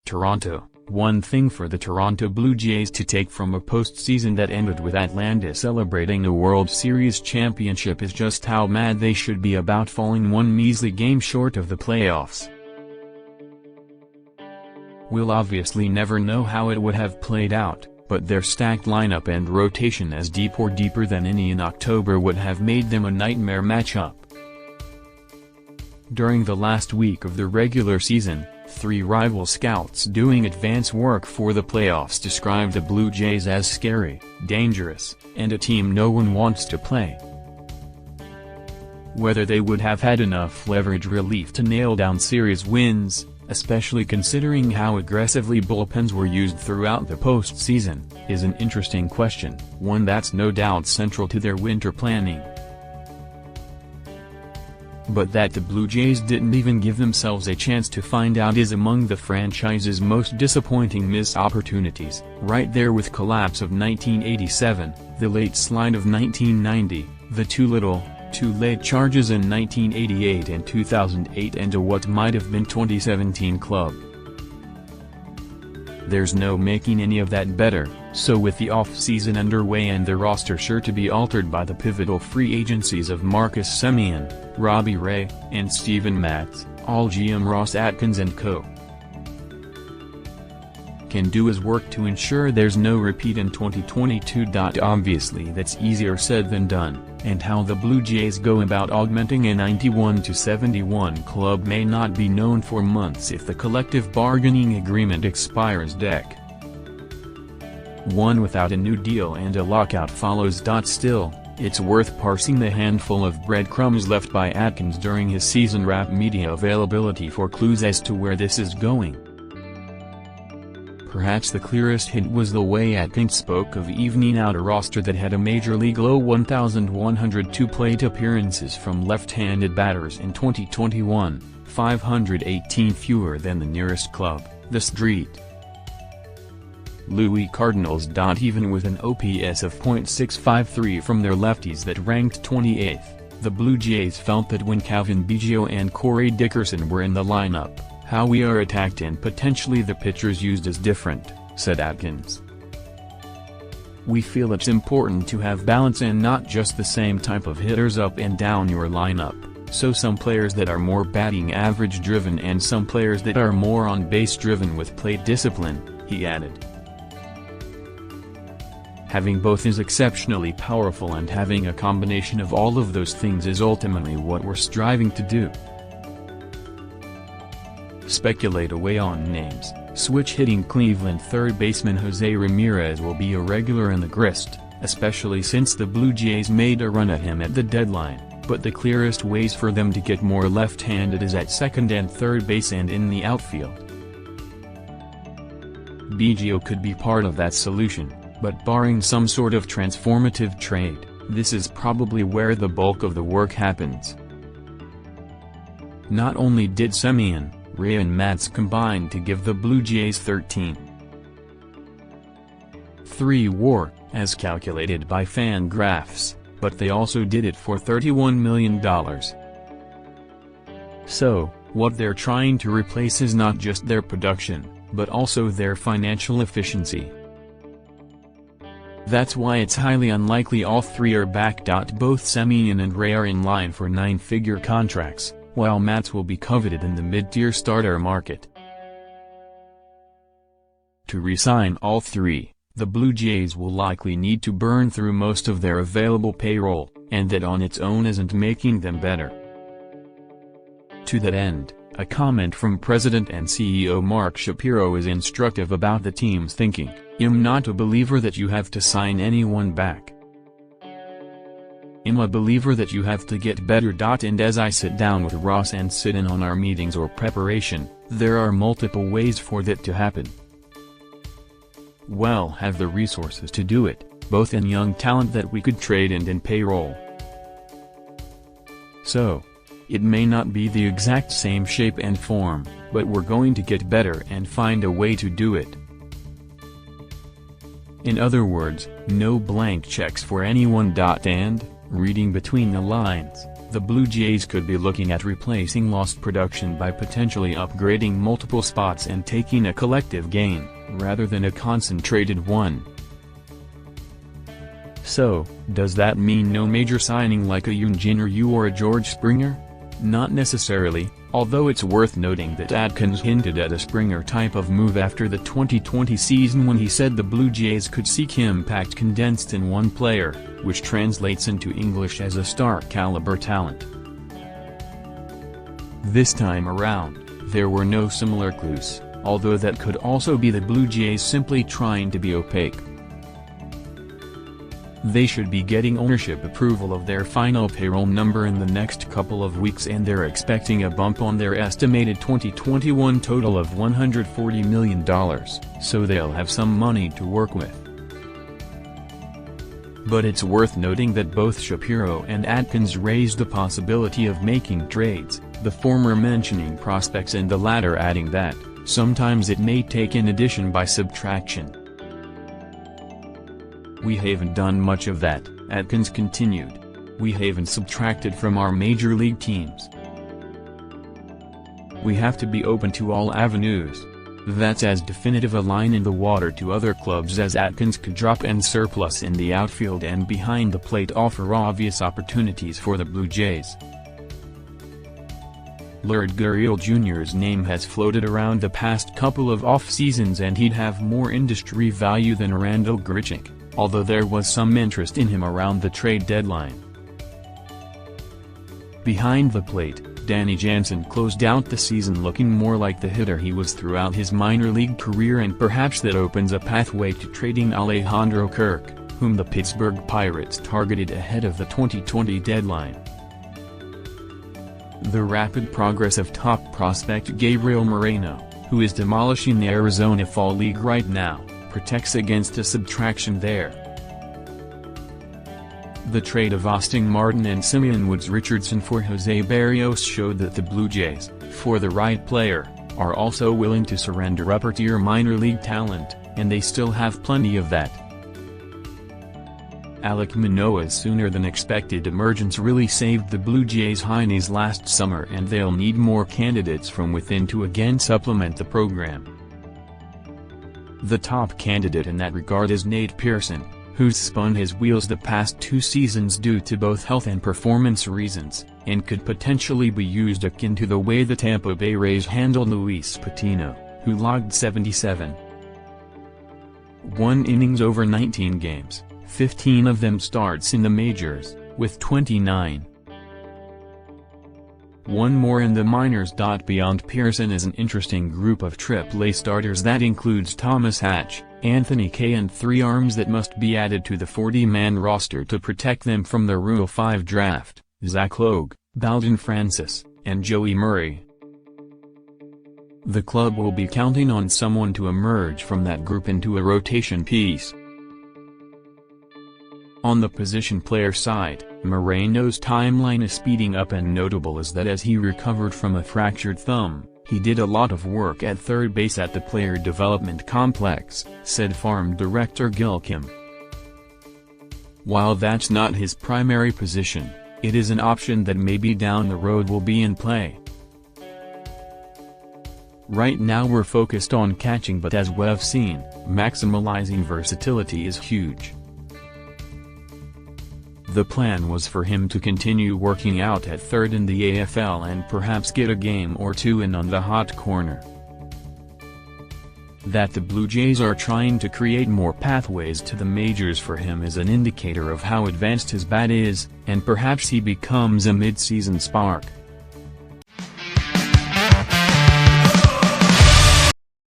Toronto. One thing for the Toronto Blue Jays to take from a postseason that ended with Atlanta celebrating a World Series championship is just how mad they should be about falling one measly game short of the playoffs. We'll obviously never know how it would have played out, but their stacked lineup and rotation as deep or deeper than any in October would have made them a nightmare matchup. During the last week of the regular season, 3 rival scouts doing advance work for the playoffs described the Blue Jays as scary, dangerous, and a team no one wants to play. Whether they would have had enough leverage relief to nail down series wins, especially considering how aggressively bullpens were used throughout the postseason, is an interesting question, one that's no doubt central to their winter planning. But that the Blue Jays didn't even give themselves a chance to find out is among the franchise's most disappointing missed opportunities, right there with collapse of 1987, the late slide of 1990, the too little, too late charges in 1988 and 2008 and a what might have been 2017 club. There's no making any of that better, so with the off-season underway and the roster sure to be altered by the pivotal free agencies of Marcus Semien, Robbie Ray, and Steven Matz, all GM Ross Atkins and co. can do is work to ensure there's no repeat in 2022. Obviously that's easier said than done, and how the Blue Jays go about augmenting a 91-71 club may not be known for months if the collective bargaining agreement expires. One without a new deal and a lockout follows. Still, it's worth parsing the handful of breadcrumbs left by Atkins during his season wrap media availability for clues as to where this is going. Perhaps the clearest hint was the way Atkins spoke of evening out a roster that had a major league low 1,102 plate appearances from left-handed batters in 2021, 518 fewer than the nearest club, the Street. Louis Cardinals. Even with an OPS of .653 from their lefties that ranked 28th, the Blue Jays felt that when Calvin Biggio and Corey Dickerson were in the lineup, how we are attacked and potentially the pitchers used is different, said Atkins. We feel it's important to have balance and not just the same type of hitters up and down your lineup, so some players that are more batting average driven and some players that are more on base driven with plate discipline, he added. Having both is exceptionally powerful, and having a combination of all of those things is ultimately what we're striving to do. Speculate away on names. Switch-hitting Cleveland third baseman Jose Ramirez will be a regular in the grist, especially since the Blue Jays made a run at him at the deadline, but the clearest ways for them to get more left-handed is at second and third base and in the outfield. Biggio could be part of that solution, but barring some sort of transformative trade, this is probably where the bulk of the work happens. Not only did Semien, Ray and Matz combine to give the Blue Jays 13.3 WAR, as calculated by Fangraphs, but they also did it for $31 million. So, what they're trying to replace is not just their production, but also their financial efficiency. That's why it's highly unlikely all three are back. Both Semien and Ray are in line for 9-figure contracts, while Matz will be coveted in the mid-tier starter market. To re-sign all three, the Blue Jays will likely need to burn through most of their available payroll, and that on its own isn't making them better. To that end, a comment from President and CEO Mark Shapiro is instructive about the team's thinking. I'm not a believer that you have to sign anyone back. I'm a believer that you have to get better. And as I sit down with Ross and sit in on our meetings or preparation, there are multiple ways for that to happen. We'll have the resources to do it, both in young talent that we could trade and in payroll. So, it may not be the exact same shape and form, but we're going to get better and find a way to do it. In other words, no blank checks for anyone. And, reading between the lines, the Blue Jays could be looking at replacing lost production by potentially upgrading multiple spots and taking a collective gain, rather than a concentrated one. So, does that mean no major signing like a Yoon-Jin Ryu or a George Springer? Not necessarily, although it's worth noting that Atkins hinted at a Springer type of move after the 2020 season when he said the Blue Jays could seek impact condensed in one player, which translates into English as a star-caliber talent. This time around, there were no similar clues, although that could also be the Blue Jays simply trying to be opaque. They should be getting ownership approval of their final payroll number in the next couple of weeks, and they're expecting a bump on their estimated 2021 total of $140 million, so they'll have some money to work with. But it's worth noting that both Shapiro and Atkins raised the possibility of making trades, the former mentioning prospects and the latter adding that, sometimes it may take an addition by subtraction. We haven't done much of that, Atkins continued. We haven't subtracted from our major league teams. We have to be open to all avenues. That's as definitive a line in the water to other clubs as Atkins could drop, and surplus in the outfield and behind the plate offer obvious opportunities for the Blue Jays. Lord Gurriel Jr.'s name has floated around the past couple of off-seasons, and he'd have more industry value than Randal Grichuk, although there was some interest in him around the trade deadline. Behind the plate, Danny Jansen closed out the season looking more like the hitter he was throughout his minor league career, and perhaps that opens a pathway to trading Alejandro Kirk, whom the Pittsburgh Pirates targeted ahead of the 2020 deadline. The rapid progress of top prospect Gabriel Moreno, who is demolishing the Arizona Fall League right now, protects against a subtraction there. The trade of Austin Martin and Simeon Woods-Richardson for Jose Barrios showed that the Blue Jays, for the right player, are also willing to surrender upper-tier minor league talent, and they still have plenty of that. Alek Manoah's sooner-than-expected emergence really saved the Blue Jays' heinies last summer, and they'll need more candidates from within to again supplement the program. The top candidate in that regard is Nate Pearson, who's spun his wheels the past 2 seasons due to both health and performance reasons, and could potentially be used akin to the way the Tampa Bay Rays handled Luis Patino, who logged 77.1 innings over 19 games, 15 of them starts in the majors, with 29. One more in the minors. Beyond Pearson is an interesting group of AAA starters that includes Thomas Hatch, Anthony Kay, and 3 arms that must be added to the 40-man roster to protect them from the Rule 5 draft: Zach Logue, Baldwin Francis, and Joey Murray. The club will be counting on someone to emerge from that group into a rotation piece. On the position player side, Moreno's timeline is speeding up, and notable is that as he recovered from a fractured thumb, he did a lot of work at third base at the player development complex, said farm director Gil Kim. While that's not his primary position, it is an option that maybe down the road will be in play. Right now we're focused on catching, but as we've seen, maximizing versatility is huge. The plan was for him to continue working out at third in the AFL and perhaps get a game or 2 in on the hot corner. That the Blue Jays are trying to create more pathways to the majors for him is an indicator of how advanced his bat is, and perhaps he becomes a mid-season spark.